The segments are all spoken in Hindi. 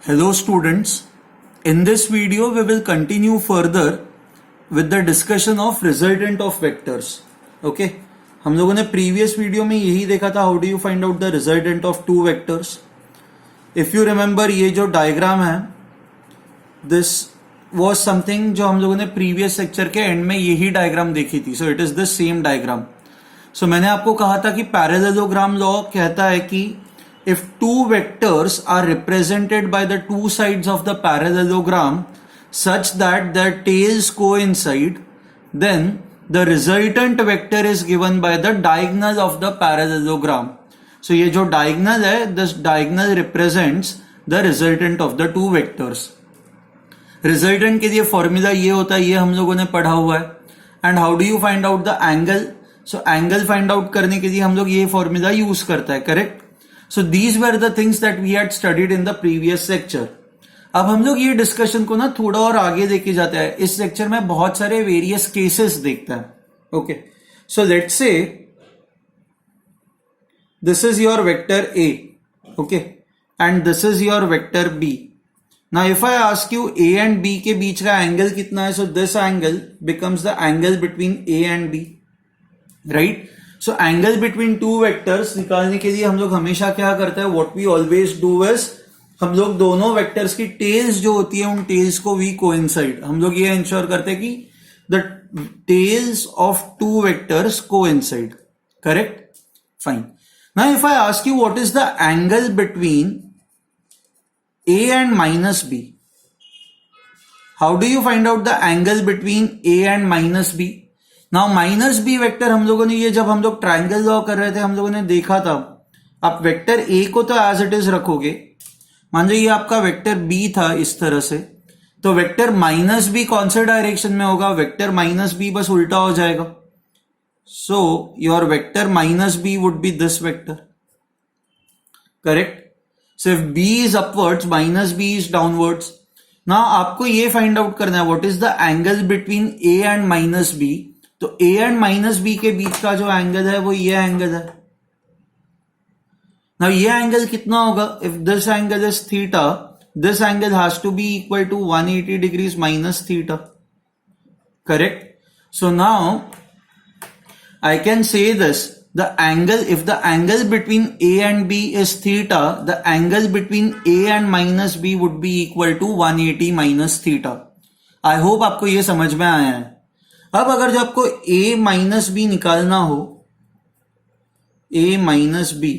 Hello students, in this video we will continue further with the discussion of resultant of vectors. Okay, हम लोगों ने previous video में यही देखा था how do you find out the resultant of two vectors. If you remember ये जो diagram है this was something जो हम लोगों ने previous lecture के end में यही diagram देखी थी. So it is the same diagram. So मैंने आपको कहा था कि parallelogram law कहता है कि if two vectors are represented by the two sides of the parallelogram such that their tails coincide, then the resultant vector is given by the diagonal of the parallelogram. So ये जो diagonal है, this diagonal represents the resultant of the two vectors. Resultant के लिए formula ये होता है, ये हम लोगों ने पढ़ा हुआ है. And how do you find out the angle? So angle find out करने के लिए हम लोग ये formula use करता है, correct? So these were the things that we had studied in the previous lecture. अब हम लोग ये डिस्कशन को ना थोड़ा और आगे लेके जाते हैं. इस लेक्चर में बहुत सारे वेरियस केसेस देखते हैं. Okay, so let's say this is your vector A, okay, and this is your vector B. Now if I ask you A and B के बीच का एंगल कितना है, so this angle becomes the angle between A and B, right. So angle between two vectors निकालने के लिए हम लोग हमेशा क्या करते हैं, what we always do is हम लोग दोनों वेक्टर्स की टेल्स जो होती है उन टेल्स को वी कोइंसाइड. हम लोग ये इंश्योर करते हैं कि the tails of two vectors coincide, correct, fine. Now if I ask you what is the angle between A and minus B, how do you find out the angle between A and minus B. Now minus B vector हम लोगों ने ये जब हम लोग ट्रायंगल ड्रॉ कर रहे थे हम लोगों ने देखा था. आप वेक्टर ए को तो एज इट इज रखोगे, मान लो ये आपका वेक्टर बी था इस तरह से, तो वेक्टर माइनस बी कौन से डायरेक्शन में होगा, वेक्टर माइनस बी बस उल्टा हो जाएगा. So your vector minus B would be this vector, correct. So if B is upwards minus B is downwards. Now आपको ये फाइंड आउट करना है what is the angle between A and minus B. तो a एंड माइनस बी के बीच का जो एंगल है वो ये एंगल है. नाउ ये एंगल कितना होगा, if this angle is theta, this angle has to be equal to 180 degrees minus theta, correct. So now I can say this, the angle, if the angle between a and b is theta, the angle between a and minus b would be equal to 180 minus theta. I hope आपको ये समझ में आया है. अब अगर जो आपको a माइनस बी निकालना हो, a minus B,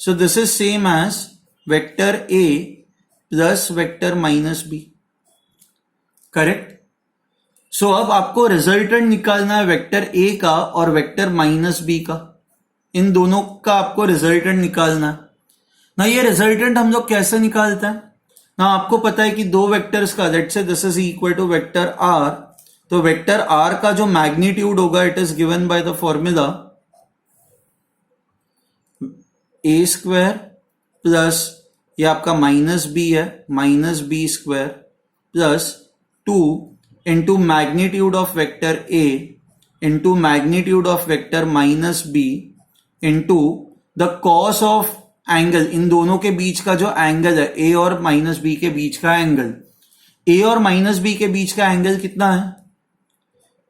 so this is same as vector a plus vector minus B, correct. So अब आपको रिजल्टेंट निकालना है वेक्टर a का और वेक्टर माइनस बी का, इन दोनों का आपको रिजल्टेंट निकालना है ना. ये रिजल्टेंट हम लोग कैसे निकालते हैं ना, आपको पता है कि दो वेक्टर्स का, let's say this is equal to vector r, तो वेक्टर r का जो मैग्नीट्यूड होगा it is given by the formula a square plus ये आपका माइनस बी है, minus B square plus 2 into magnitude of vector a into magnitude of vector minus b into the cos of angle, इन दोनों के बीच का जो एंगल है a और माइनस b के बीच का एंगल, a और माइनस b के बीच का एंगल कितना है,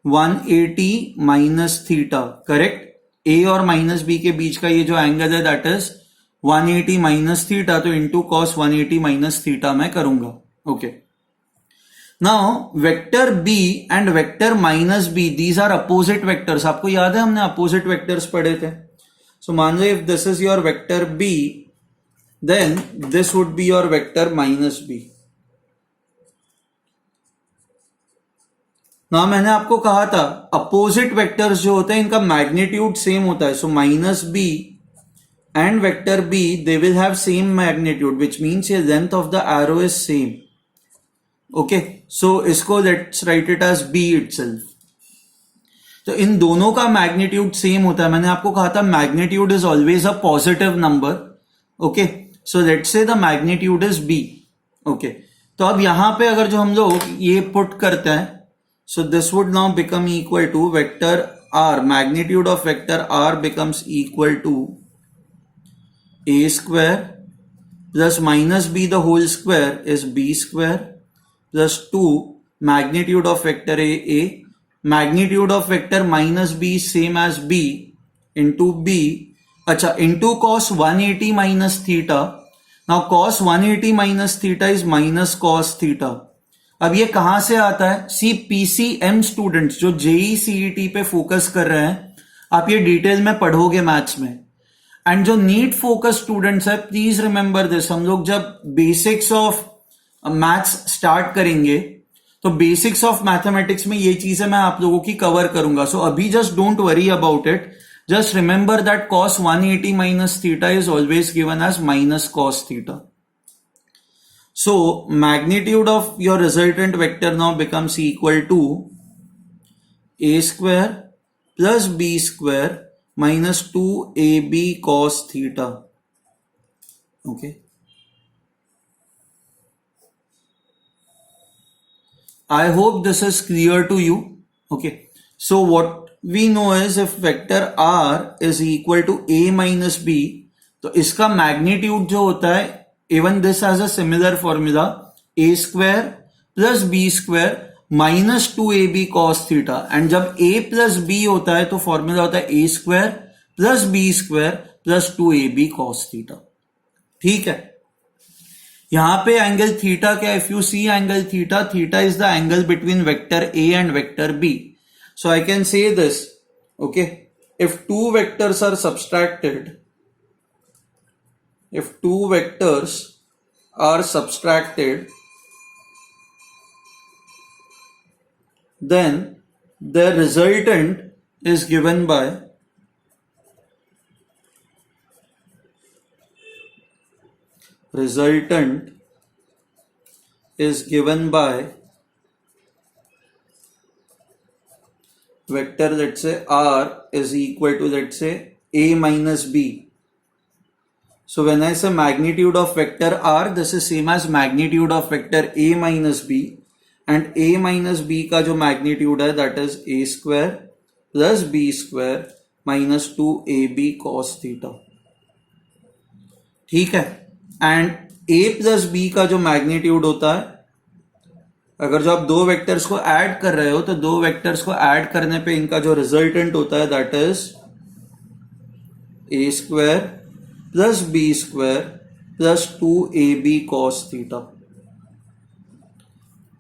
180 माइनस थीटा, करेक्ट. a और माइनस b के बीच का ये जो एंगल है दैट इज 180 माइनस थीटा, तो इंटू कॉस 180 माइनस थीटा मैं करूंगा. Okay, now vector b and vector minus b, these are opposite vectors. आपको याद है हमने अपोजिट वेक्टर्स पढ़े थे. सो मान लो if this is your vector b, then this would be your vector minus b. ना मैंने आपको कहा था अपोजिट वेक्टर्स जो होते हैं इनका मैग्नीट्यूड सेम होता है. So minus B and vector B they will have same magnitude, which means ये length of the arrow is same. Okay, so इसको let's write it as B itself. तो इन दोनों का मैग्नीट्यूड सेम होता है. मैंने आपको कहा था magnitude is always a positive number. Okay, so let's say the magnitude is b. Okay, तो अब यहां पे अगर जो हम लोग ये पुट करते हैं, so this would now become equal to vector r, magnitude of vector r becomes equal to a square plus minus b the whole square is b square plus 2 magnitude of vector a, magnitude of vector minus b same as b into b, अच्छा into cos 180 minus theta. Now cos 180 minus theta is minus cos theta. अब ये कहां से आता है? सी पीसीएम स्टूडेंट्स जो जेई सीईटी पे फोकस कर रहे हैं, आप ये डिटेल में पढ़ोगे मैथ्स में. एंड जो नीट फोकस स्टूडेंट्स है, प्लीज रिमेंबर दिस, हम लोग जब बेसिक्स ऑफ मैथ्स स्टार्ट करेंगे तो बेसिक्स ऑफ मैथमेटिक्स में ये चीजें मैं आप लोगों की कवर करूंगा. सो अभी just don't worry about it, just remember that cos 180 minus theta is always given as minus cos theta. So magnitude of your resultant vector now becomes equal to a square plus b square minus 2ab cos theta. Okay. I hope this is clear to you. Okay. So what we know is if vector r is equal to a minus b, तो इसका magnitude जो होता है, even this has a similar formula, a square plus b square minus 2ab cos theta. And जब a plus b होता है तो फॉर्मूला होता है a square plus b square plus 2ab cos theta. ठीक है. यहां पे एंगल थीटा क्या? If you see angle theta, theta is the angle between vector a and vector b. So I can say this, okay, if two vectors are subtracted, if two vectors are subtracted, then their resultant is given by vector, let's say r is equal to, let's say, a minus b. So when I say magnitude of vector r, this is same as magnitude of vector a minus b, and a minus b का जो magnitude है that is a square plus b square minus 2ab cos theta. ठीक है. एंड a plus b का जो magnitude होता है, अगर जो आप दो वेक्टर्स को ऐड कर रहे हो तो दो वेक्टर्स को ऐड करने पे इनका जो रिजल्टेंट होता है that is a square plus b square plus 2ab cos theta.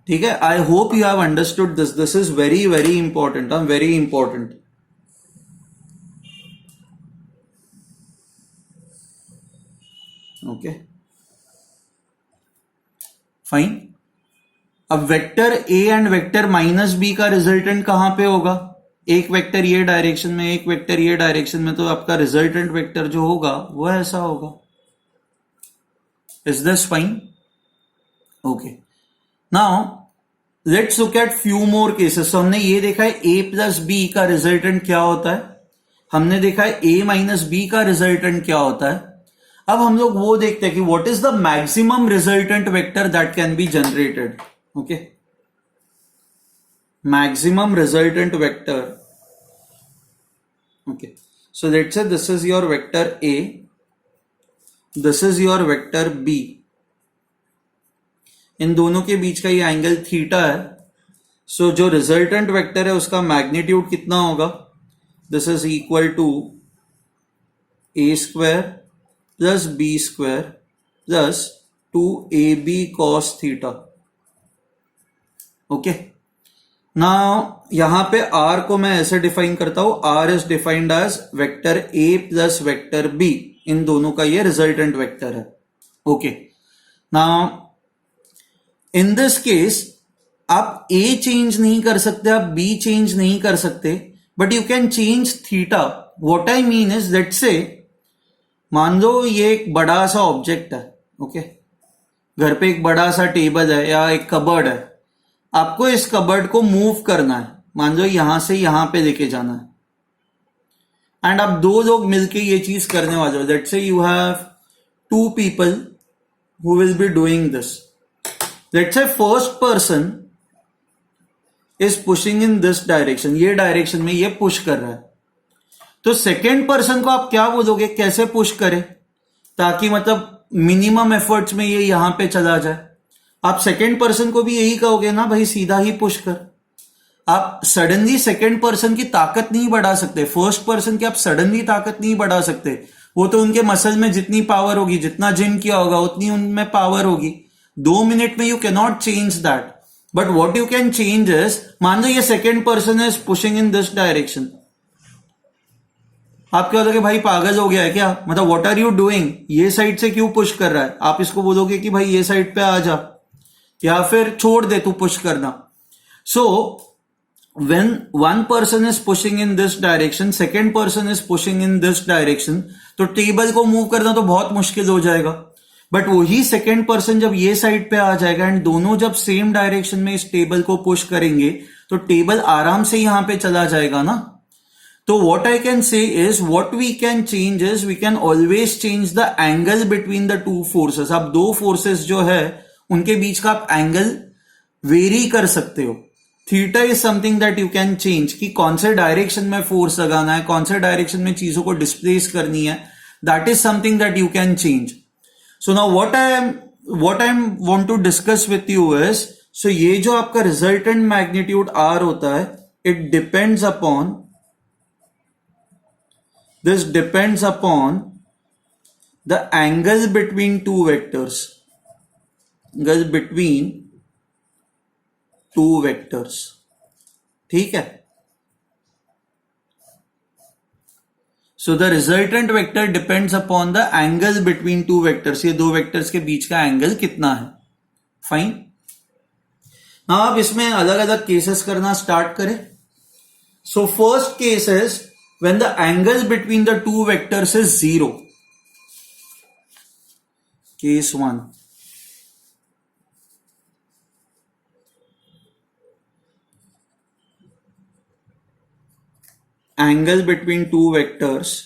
ठीक है. I hope you have understood this. This is very very important, very important. Okay, fine. अब vector a and vector minus b का रिजल्टेंट कहां पे होगा? एक वेक्टर ये डायरेक्शन में, एक वेक्टर ये डायरेक्शन में, तो आपका रिजल्टेंट वेक्टर जो होगा वो ऐसा होगा. Is this fine? Okay. Now let's look at few more cases. हमने ये देखा है a प्लस b का रिजल्टेंट क्या होता है, हमने देखा है a माइनस b का रिजल्टेंट क्या होता है. अब हम लोग वो देखते हैं कि what is the maximum resultant vector that can be generated. Okay, maximum resultant vector. Okay, so let's say this is your vector a, this is your vector b. इन दोनों के बीच का ये एंगल थीटा है. सो जो रिजल्टेंट वेक्टर है उसका मैग्नीट्यूड कितना होगा? This is equal to a square plus b square plus 2ab cos theta. Okay. Now यहां पे r को मैं ऐसे डिफाइन करता हूं, r is defined as vector a plus vector b. इन दोनों का ये रिजल्टेंट वेक्टर है. Okay. Now in this case आप a चेंज नहीं कर सकते, आप b चेंज नहीं कर सकते, but you can change theta. What I mean is, let's say मान लो ये एक बड़ा सा ऑब्जेक्ट है. ओके, घर पे एक बड़ा सा टेबल है या एक कबर्ड है. आपको इस कबर्ड को मूव करना है, मान लो यहां से यहां पे लेके जाना है, एंड आप दो लोग मिलके ये चीज करने वाले हो. Let's say you have two people who will be doing this. Let's say first person is pushing in this direction, ये डायरेक्शन में ये पुश कर रहा है. तो सेकेंड पर्सन को आप क्या बोलोगे, कैसे पुश करे ताकि मतलब मिनिमम एफर्ट्स में ये यहां पे चला जाए। आप सेकेंड पर्सन को भी यही कहोगे ना, भाई सीधा ही पुश कर। आप सडनली सेकेंड पर्सन की ताकत नहीं बढ़ा सकते, फर्स्ट पर्सन की आप सडनली ताकत नहीं बढ़ा सकते। वो तो उनके मसल में जितनी पावर होगी, जितना जिम किया होगा उतनी उनमें पावर होगी। 2 मिनट में you can not change that, but what you can change is, मान लो ये second person is pushing in this direction, आप क्या बोलोगे, भाई पागल हो गया है क्या, मतलब व्हाट आर यू डूइंग, ये साइड से क्यों पुश कर रहा है। आप इसको बोलोगे कि भाई ये साइड पे आ जा, या फिर छोड़ दे तू पुश करना। सो when one person is pushing in this direction, second person is pushing in this direction, तो टेबल को मूव करना तो बहुत मुश्किल हो जाएगा। बट वही सेकेंड पर्सन जब ये साइड पे आ जाएगा एंड दोनों जब सेम डायरेक्शन में इस टेबल को पुश करेंगे तो टेबल आराम से यहां पे चला जाएगा ना। तो what I can say is, what we can change is, we can always change the angle between the two forces। आप दो फोर्सेस जो है उनके बीच का आप एंगल वेरी कर सकते हो। Theta is something that you can change, कि कौन से डायरेक्शन में फोर्स लगाना है, कौन से डायरेक्शन में चीजों को डिस्प्लेस करनी है, that is something that you can change. So now what I want to discuss with you is, so ये जो आपका रिजल्टेंट मैग्नीट्यूड आर होता है, it depends upon, this depends upon the angle between two vectors, angle between two vectors, ठीक है। So the resultant vector depends upon the angle between two vectors, ये दो वेक्टर्स के बीच का एंगल कितना है, फाइन। नाउ आप इसमें अलग अलग केसेस करना स्टार्ट करें। So first case is when the angle between the two vectors is 0. Case 1. Angle between two vectors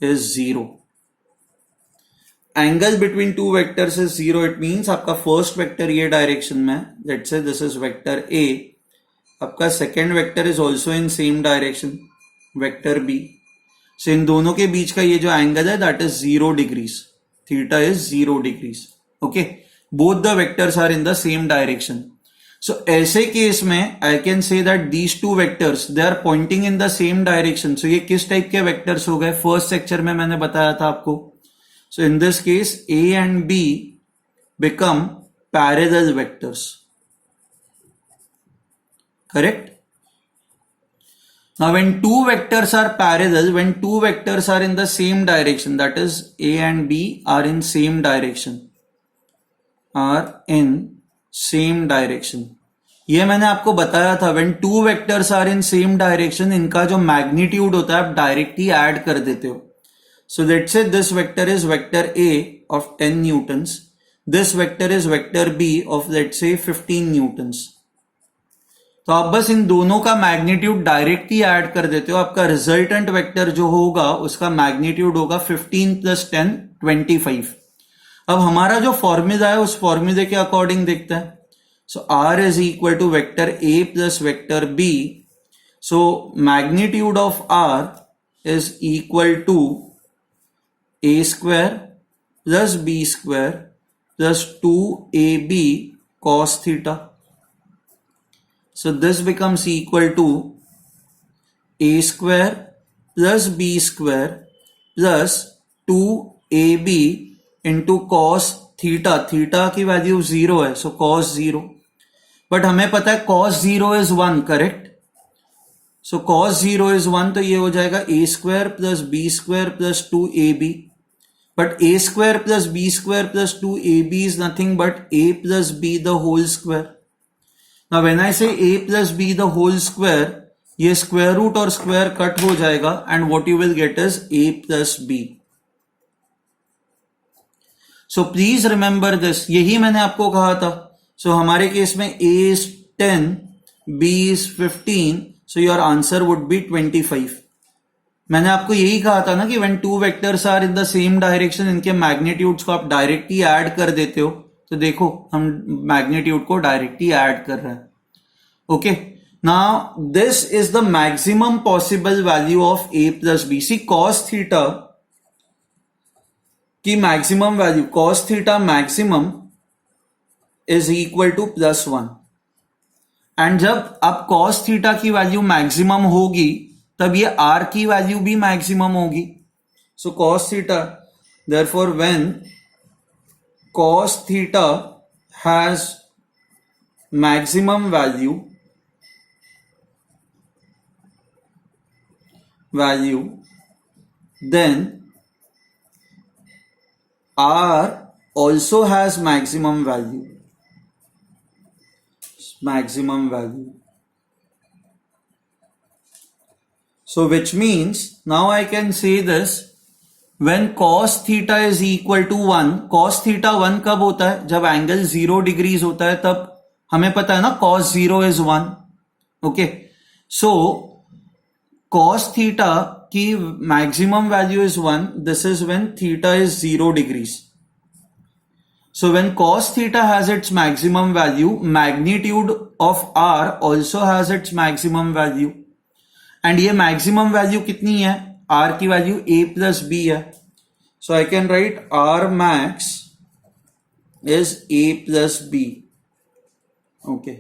is 0. Angle between two vectors is 0, it means आपका फर्स्ट वेक्टर ये डायरेक्शन में, let's say this is vector A, आपका second vector is also in same direction, vector B. So इन दोनों के बीच का ये जो एंगल है that is 0 degrees, theta is 0 degrees, okay. Both the vectors are in the same direction. So ऐसे केस में I can say that these two vectors they are pointing in the same direction. So ये किस टाइप के वेक्टर्स हो गए, फर्स्ट लेक्चर में मैंने बताया था आपको। So in this case, A and B become parallel vectors. Correct? Now when two vectors are parallel, when two vectors are in the same direction, that is A and B are in same direction, ये मैंने आपको बताया था, when two vectors are in same direction, इनका जो मैग्नीट्यूड होता है आप डायरेक्ट ही ऐड कर देते हो। So let's say this vector is vector A of 10 newtons. This vector is vector B of let's say 15 newtons. तो आप बस इन दोनों का मैग्नीट्यूड डायरेक्ट ही ऐड कर देते हो। आपका रिजल्टेंट वेक्टर जो होगा उसका मैग्नीट्यूड होगा 15 + 10 25। अब हमारा जो फॉर्मूला है उस फॉर्मूले के अकॉर्डिंग देखते हैं। So R is equal to vector A plus vector B। So magnitude of R is equal to A square plus B square plus 2AB cos theta. So this becomes equal to A square plus B square plus 2AB into cos theta. Theta की वैल्यू 0 है, so cos 0. बट हमें पता है cos 0 is 1, correct. So cos 0 is 1, तो ये हो जाएगा A square plus B square plus 2AB. But A square plus B square plus 2AB is nothing but A plus B the whole square. Now when I say A plus B the whole square, ये square root और square cut हो जाएगा and what you will get is A plus B. So please remember this, यही मैंने आपको कहा था। So हमारे केस में A is 10, B is 15, so your answer would be 25. मैंने आपको यही कहा था ना कि when two vectors are in the same direction, इनके मैग्नीट्यूड्स को आप डायरेक्ट ही ऐड कर देते हो। तो देखो हम मैग्नीट्यूड को डायरेक्ट ही ऐड कर रहे हैं, okay. Now, this is the maximum possible value of a plus b. See, cos theta की maximum value, cos theta maximum is equal to +1. And जब अब cos थीटा की वैल्यू मैक्सिमम होगी तब ये r की वैल्यू भी मैक्सिमम होगी. सो cos theta, therefore when cos theta has maximum value then r also has maximum value. So which means now I can say this, when cos theta is equal to 1, cos theta 1 कब होता है? जब एंगल 0 डिग्रीज होता है तब हमें पता है ना cos 0 is 1. Okay, so cos theta की maximum value is 1. This is when theta is 0 degrees. So when cos theta has its maximum value, magnitude of r also has its maximum value. And ये maximum value कितनी है? r की value a plus b है. So I can write r max is a plus b. Okay.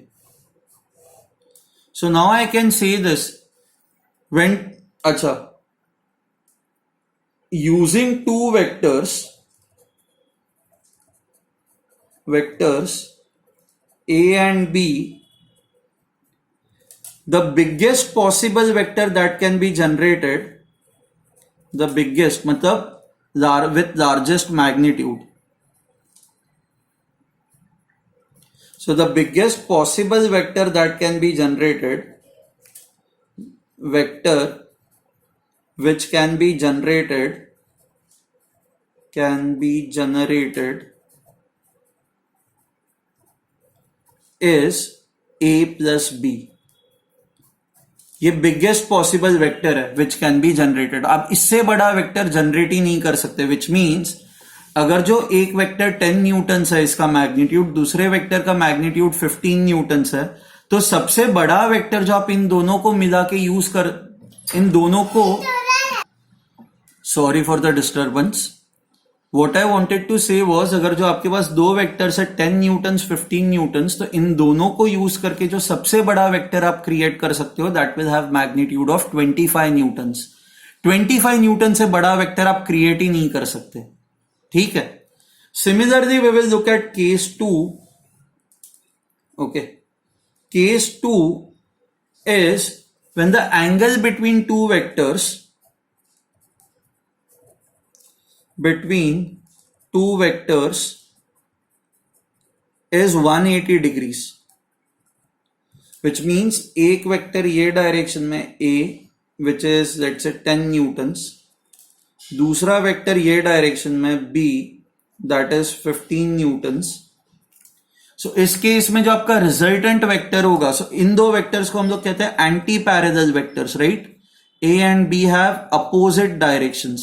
So now I can say this. When using two vectors a and b, the biggest possible vector that can be generated, the biggest मतलब with largest magnitude. So the biggest possible vector that can be generated, vector which can be generated is a plus b. ये बिगेस्ट पॉसिबल वेक्टर है विच कैन बी जनरेटेड. आप इससे बड़ा वेक्टर जनरेट ही नहीं कर सकते. विच मीन्स अगर जो एक वेक्टर 10 न्यूटन्स है इसका मैग्नीट्यूड, दूसरे वेक्टर का मैग्नीट्यूड 15 न्यूटन्स है, तो सबसे बड़ा वेक्टर जो आप इन दोनों को मिला के यूज कर, इन दोनों को, sorry for the disturbance, what I wanted to say was, अगर जो आपके पास दो वेक्टर्स है 10 न्यूटन्स 15 न्यूटन्स, तो इन दोनों को यूज करके जो सबसे बड़ा वेक्टर आप क्रिएट कर सकते हो that will have magnitude of 25 Newton's. 25 Newton से बड़ा वेक्टर आप क्रिएट ही नहीं कर सकते. ठीक है. Similarly we will look at case 2. Okay, case 2 is when the angle between two vectors is 180 degrees, which means एक वेक्टर ये डायरेक्शन में a which is let's say 10 newtons, दूसरा वेक्टर ये डायरेक्शन में b that is 15 newtons. सो इस केस में जो आपका रिजल्टेंट वेक्टर होगा, सो इन दो वेक्टर्स को हम लोग कहते हैं anti parallel vectors, right. A and B have opposite directions,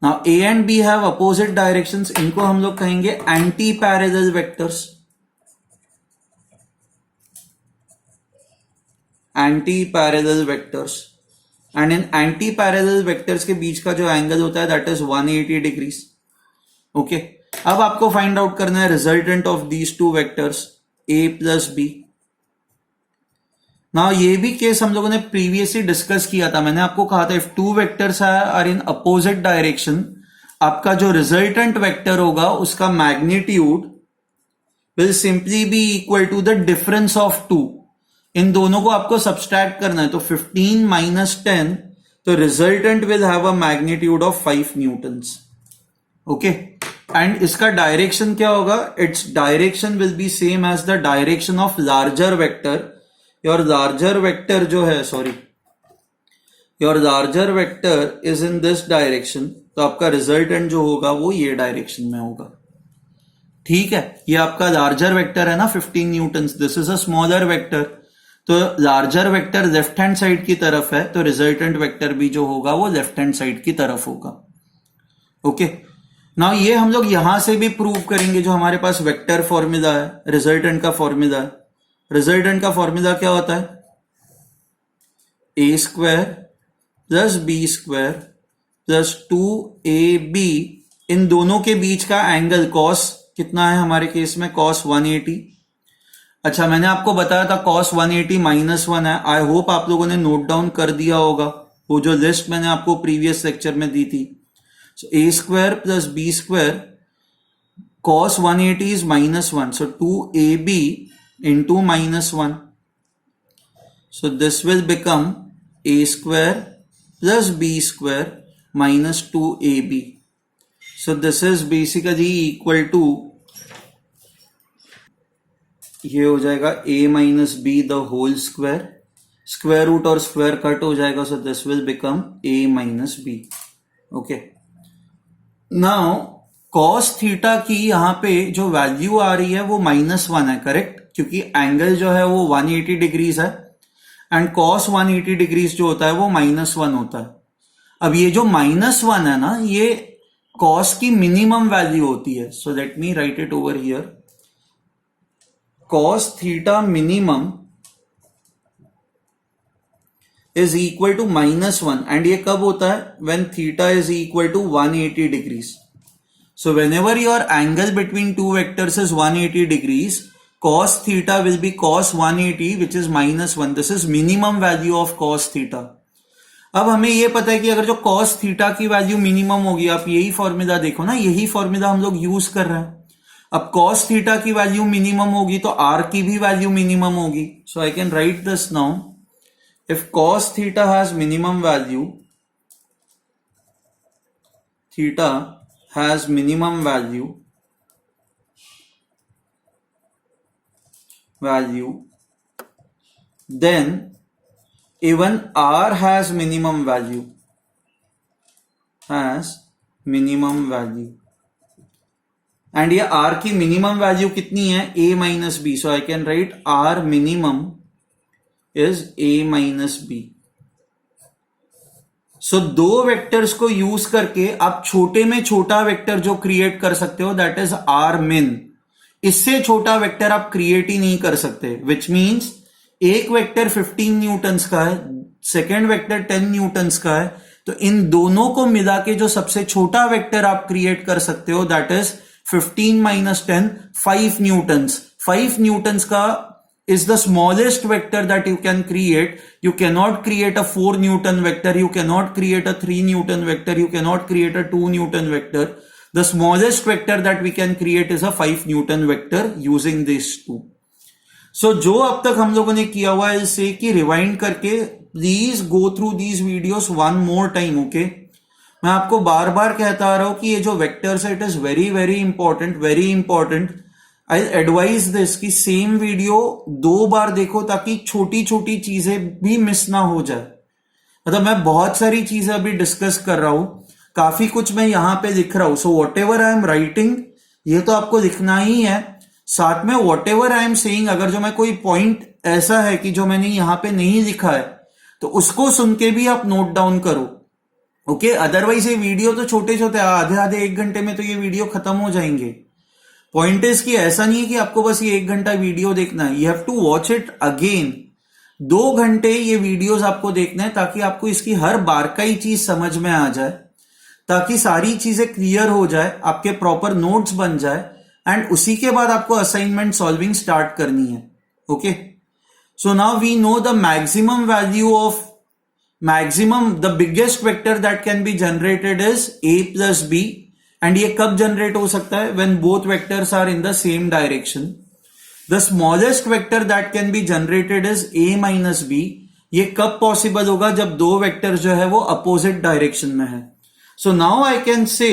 now A and B have opposite directions, इनको हम लोग कहेंगे anti parallel vectors. Anti parallel vectors. And इन एंटी पैरेलल वेक्टर्स के बीच का जो एंगल होता है दैट इज 180 डिग्रीज. ओके, अब आपको फाइंड आउट करना है resultant of these two vectors a plus B. Now ये भी केस हम लोगों ने प्रीवियसली डिस्कस किया था. मैंने आपको कहा था if two vectors are in opposite direction, आपका जो रिजल्टेंट वेक्टर होगा उसका magnitude will simply be equal to the difference of two. इन दोनों को आपको सब्सट्रैक्ट करना है, तो 15 माइनस 10, तो resultant will have a magnitude of 5 newtons. Okay, and इसका डायरेक्शन क्या होगा? Its direction will be same as the direction of larger vector. Your larger vector जो है, sorry, your larger vector is in this direction, तो आपका रिजल्टेंट जो होगा वो ये डायरेक्शन में होगा. ठीक है, ये आपका लार्जर वेक्टर है ना 15 newtons, this is a smaller vector. तो larger vector left hand side की तरफ है, तो रिजल्टेंट वेक्टर भी जो होगा वो लेफ्ट हैंड साइड की तरफ होगा. ओके, नाउ ये हम लोग यहां से भी प्रूव करेंगे, जो हमारे पास वेक्टर फॉर्मूला है, रिजल्टेंट का फॉर्मूला है। रिजल्टेंट का फॉर्मूला क्या होता है? A square plus B square plus 2ab, इन दोनों के बीच का एंगल कॉस कितना है हमारे केस में? कॉस 180। अच्छा, मैंने आपको बताया था कॉस 180 -1 है। आई होप आप लोगों ने नोट डाउन कर दिया होगा, वो जो लिस्ट मैंने आपको प्रीवियस लेक्चर में दी थी। So A square plus B square, cos 180 is -1, so 2ab into -1. So this will become a square plus b square minus 2ab. So this is basically equal to, ये हो जाएगा a minus b the whole square, square root और स्क्वायर कट हो जाएगा, so this will become a minus b. Okay. Now cos theta की यहां पे जो वैल्यू आ रही है वो -1 है, करेक्ट? क्योंकि एंगल जो है वो 180 डिग्रीज है एंड cos 180 डिग्रीज जो होता है वो -1 होता है। अब ये जो -1 है ना, ये cos की मिनिमम वैल्यू होती है। So let me right it over here. cos theta minimum is equal to -1, and ये कब होता है? when theta is equal to 180 degrees. So whenever your angle between two vectors is 180 degrees, cos theta will be cos 180, which is -1. This is minimum value of cos theta. अब हमें ये पता है कि अगर जो cos थीटा की वैल्यू मिनिमम होगी, आप यही फॉर्मूला देखो ना, यही फॉर्मूला हम लोग यूज कर रहे हैं। अब cos थीटा की वैल्यू मिनिमम होगी तो r की भी वैल्यू मिनिमम होगी। So I can write this now, if cos theta has minimum value, theta has minimum value, then even r has minimum value, and ये r की मिनिमम वैल्यू कितनी है? a minus b. So I can write r minimum is a minus b. सो दो वेक्टर्स को यूज करके आप छोटे में छोटा वेक्टर जो क्रिएट कर सकते हो, दैट इज आर मिन। इससे छोटा वेक्टर आप क्रिएट ही नहीं कर सकते, विच मीन्स एक वेक्टर 15 न्यूटन्स का है, सेकेंड वेक्टर 10 न्यूटन्स का है, तो इन दोनों को मिला के जो सबसे छोटा वेक्टर आप क्रिएट कर सकते हो, that is 15 minus 10, 5 Newton's. 5 Newton's का is the smallest vector that you can create. You cannot create a 4 Newton vector, you cannot create a 3 Newton vector, you cannot create a 2 Newton vector. The smallest vector that we can create is a 5 Newton vector using these two. So जो अब तक हम लोगों ने किया हुआ है, इसे कि रिवाइंड करके please go through these videos one more time, okay? मैं आपको बार बार कहता आ रहा हूं कि ये जो वेक्टर्स है, it is very very important, very important. I advise this कि सेम वीडियो 2 बार देखो ताकि छोटी छोटी चीजें भी मिस ना हो जाए। मतलब मैं बहुत सारी चीजें अभी डिस्कस कर रहा हूं, काफी कुछ मैं यहां पे लिख रहा हूं। So what ever I am writing, ये तो आपको लिखना ही है। साथ में what ever I am saying, अगर जो मैं कोई पॉइंट ऐसा है कि जो मैंने यहां पे नहीं लिखा है, तो उसको सुन के भी आप नोट डाउन करो, ओके? अदरवाइज ये वीडियो तो छोटे छोटे आधे आधे 1 घंटे में तो ये वीडियो खत्म हो जाएंगे। पॉइंट इज कि ऐसा नहीं है कि आपको बस ये 1 घंटा वीडियो देखना है, you have to watch it again. 2 घंटे ये वीडियोस आपको देखना है ताकि आपको इसकी हर बार का ही चीज समझ में आ जाए, ताकि सारी चीजें क्लियर हो जाए, आपके प्रॉपर नोट्स बन जाए, एंड उसी के बाद आपको असाइनमेंट सॉल्विंग स्टार्ट करनी है, okay? So now we know the maximum value of the biggest vector that can be generated is a plus b, and ये कब जनरेट हो सकता है? When both vectors are in the same direction. The smallest vector that can be generated is a minus b। ये कब पॉसिबल होगा? जब 2 वेक्टर जो है वो अपोजिट डायरेक्शन में है। सो नाउ आई कैन से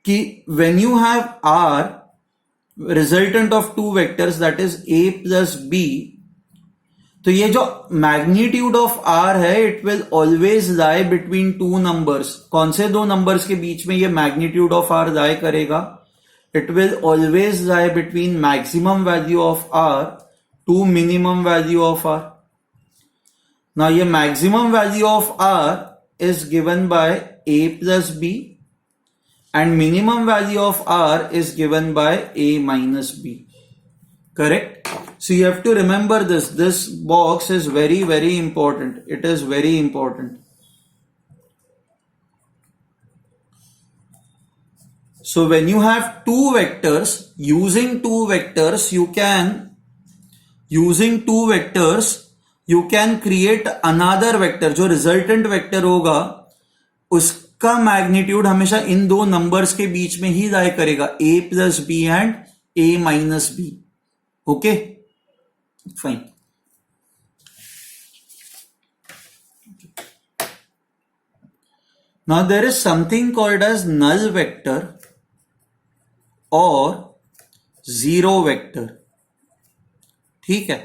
कि when you have r resultant of 2 vectors that is a plus b, तो ये जो मैग्नीट्यूड ऑफ r है, it will always lie between 2 numbers. कौन से 2 नंबर्स के बीच में ये मैग्नीट्यूड ऑफ r लाई करेगा? It will always lie between maximum value of r to minimum value of r। Now ये maximum value of r is given by a plus b, and minimum value of r is given by a minus b. Correct? So you have to remember this. This box is very, very important. It is very important. So when you have two vectors, using two vectors, you can create another vector. जो resultant vector होगा, उसका magnitude हमेशा इन दो numbers के बीच में ही lie करेगा, a plus b and a minus b. Okay? Fine. Now there is something called as null vector और जीरो वेक्टर. ठीक है.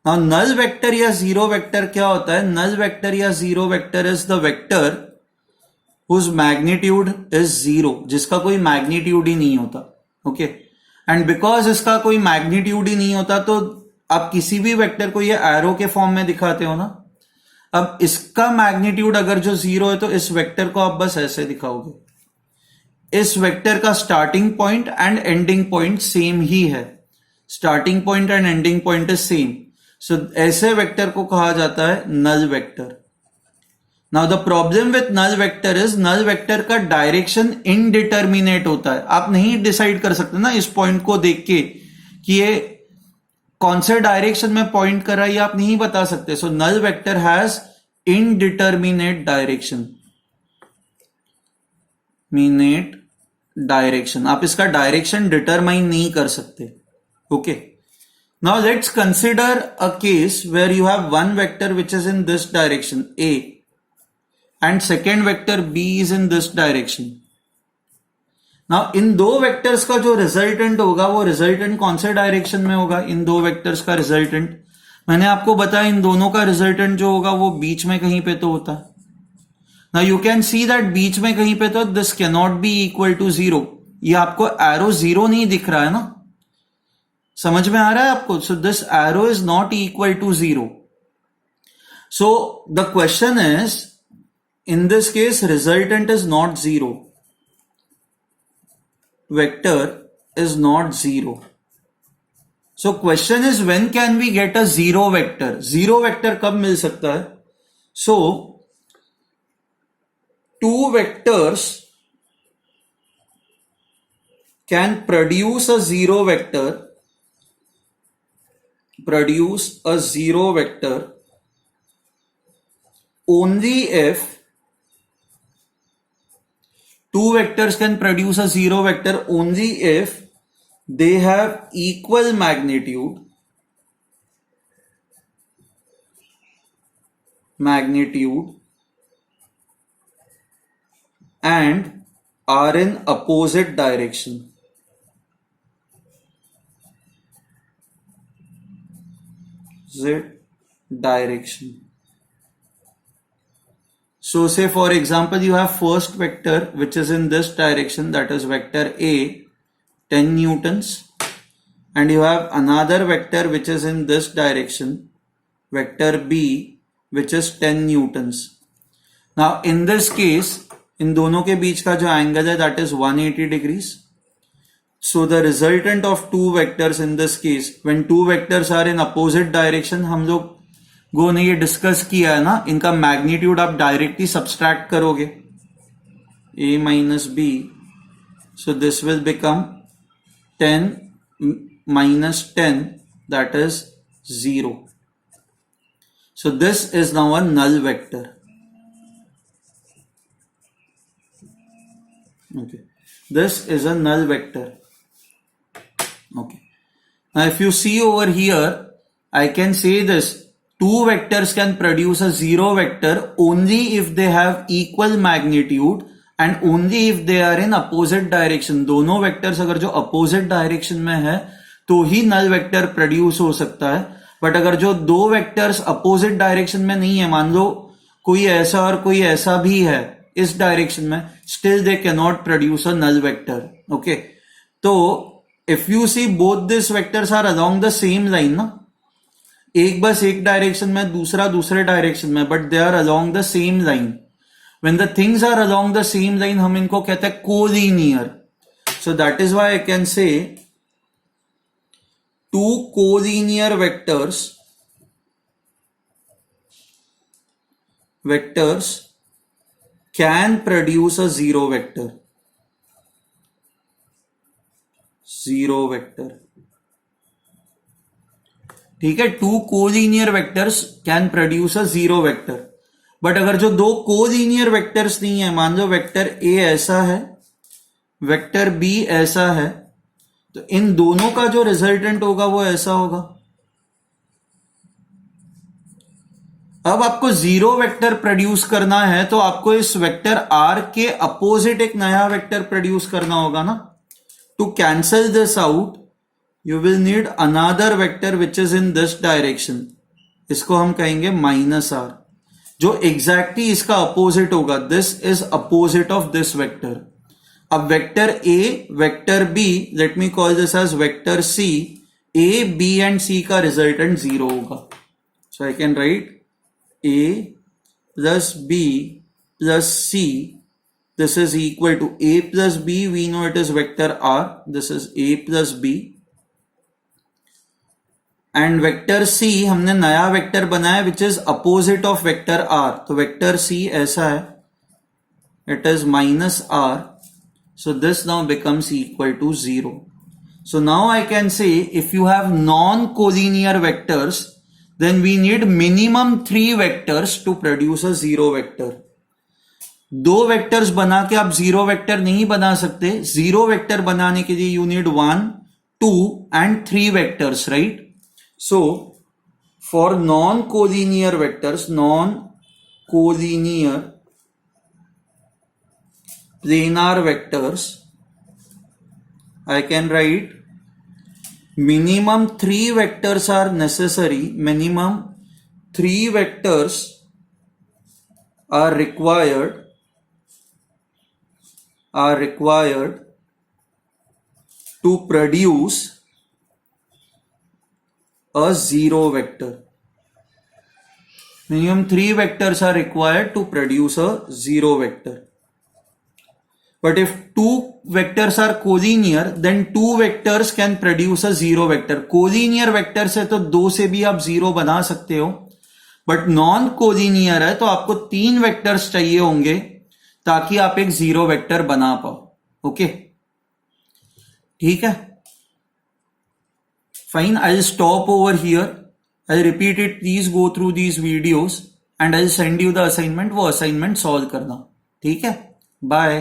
नाउ नल वेक्टर या जीरो वेक्टर क्या होता है? नल वेक्टर या zero vector is the vector whose magnitude is zero, जिसका कोई मैग्नीट्यूड ही नहीं होता. ओके. एंड बिकॉज इसका कोई मैग्नीट्यूड ही नहीं होता, तो आप किसी भी वेक्टर को ये एरो के फॉर्म में दिखाते हो ना. अब इसका मैग्नीट्यूड अगर जो जीरो है, तो इस वेक्टर को आप बस ऐसे दिखाओगे. इस वेक्टर का starting point and ending point same ही है. Starting point and ending point is same. So ऐसे वेक्टर को कहा जाता है null vector. Now the problem with null vector is, null vector का डायरेक्शन इनडिटर्मिनेट होता है. आप नहीं डिसाइड कर सकते ना इस पॉइंट को देख के कि ये कौन से डायरेक्शन में पॉइंट कर रहा है, ये आप नहीं बता सकते. So null vector has indeterminate direction. Direction, आप इसका डायरेक्शन डिटरमाइन नहीं कर सकते. Okay. Now let's consider a case where you have one vector which is in this direction a and second vector b is in this direction. Now इन दो वेक्टर्स का जो रिजल्टेंट होगा, वो रिजल्टेंट कौन से डायरेक्शन में होगा? इन दो वेक्टर्स का रिजल्टेंट मैंने आपको बताया, इन दोनों का रिजल्टेंट जो होगा वो बीच में कहीं पे तो होता है. Now you can see that बीच में कहीं पे तो this cannot be equal to zero. ये आपको एरो जीरो नहीं दिख रहा है ना, समझ में आ रहा है आपको? So this arrow is not equal to zero. So the question is, in this case resultant is not zero. Vector is not zero. So question is, when can we get a zero vector? Zero vector कब मिल सकता है? So two vectors can produce a zero vector only if two vectors can produce a zero vector only if they have equal magnitude and are in opposite direction. So say for example you have first vector which is in this direction, that is vector A, 10 newtons, and you have another vector which is in this direction, vector B, which is 10 newtons. Now in this case, इन दोनों के बीच का जो एंगल है that is 180 degrees. So the resultant of two vectors in this case, when two vectors are in opposite direction, हम लोगों ने ये डिस्कस किया है ना, इनका मैग्नीट्यूड आप डायरेक्टली सब्सट्रैक्ट करोगे, a minus b, so this will become 10 minus 10, that is 0. So this is now a null vector. Okay, this is a null vector. Okay, now if you see over here, I can say this: two vectors can produce a zero vector only if they have equal magnitude and only if they are in opposite direction. दोनों vectors अगर जो opposite direction में है तो ही null vector produce हो सकता है. बट अगर जो दो vectors opposite direction में नहीं है, मान लो कोई ऐसा और कोई ऐसा भी है इस डायरेक्शन में, still they can not produce a null vector. Okay, तो if you see both this vectors are along the same line ना, एक बस एक डायरेक्शन में, दूसरा दूसरे डायरेक्शन में, but they are along the same line. When the things are along the same line, हम इनको कहते हैं collinear. So that is why I can say two collinear vectors can produce a zero vector. ठीक है, two collinear vectors can produce a zero vector. But अगर जो दो कोलिनियर वेक्टर्स नहीं है, मान लो वेक्टर ए ऐसा है, वेक्टर बी ऐसा है, तो इन दोनों का जो रिजल्टेंट होगा वो ऐसा होगा. अब आपको जीरो वेक्टर प्रोड्यूस करना है तो आपको इस वेक्टर आर के अपोजिट एक नया वेक्टर प्रोड्यूस करना होगा ना. To cancel this out you will need another vector which is in this direction. इसको हम कहेंगे माइनस आर, जो एग्जैक्टली इसका अपोजिट होगा. This is opposite of this vector. अब vector A, vector B, let me call this as vector C. A, B and C का रिजल्टेंट जीरो होगा. So I can write A plus B plus C. This is equal to A plus B. We know it is vector R. This is A plus B. And vector C हमने नया वेक्टर बनाया which is opposite of vector R. तो वेक्टर सी ऐसा है, it is minus R. So this now becomes equal to zero. So now I can say if you have non collinear vectors then we need minimum 3 vectors to produce a zero vector. दो वेक्टर्स बना के आप जीरो वेक्टर नहीं बना सकते. जीरो वेक्टर बनाने के लिए you need 1, 2 and 3 vectors, right? So, for non-collinear vectors, non-collinear planar vectors, I can write minimum 3 vectors are necessary. Minimum 3 vectors are required to produce a zero vector. Minimum 3 vectors are required to produce a zero vector. But if 2 vectors are collinear, then 2 vectors can produce a zero vector. Collinear vector से तो 2 से भी आप जीरो बना सकते हो, बट नॉन कोलिनियर है तो आपको 3 वेक्टर्स चाहिए होंगे ताकि आप एक जीरो वेक्टर बना पाओ. ओके, ठीक है. Fine, I'll stop over here. I'll repeat it. Please go through these videos and I'll send you the assignment. वो assignment solve करना. ठीक है? Bye.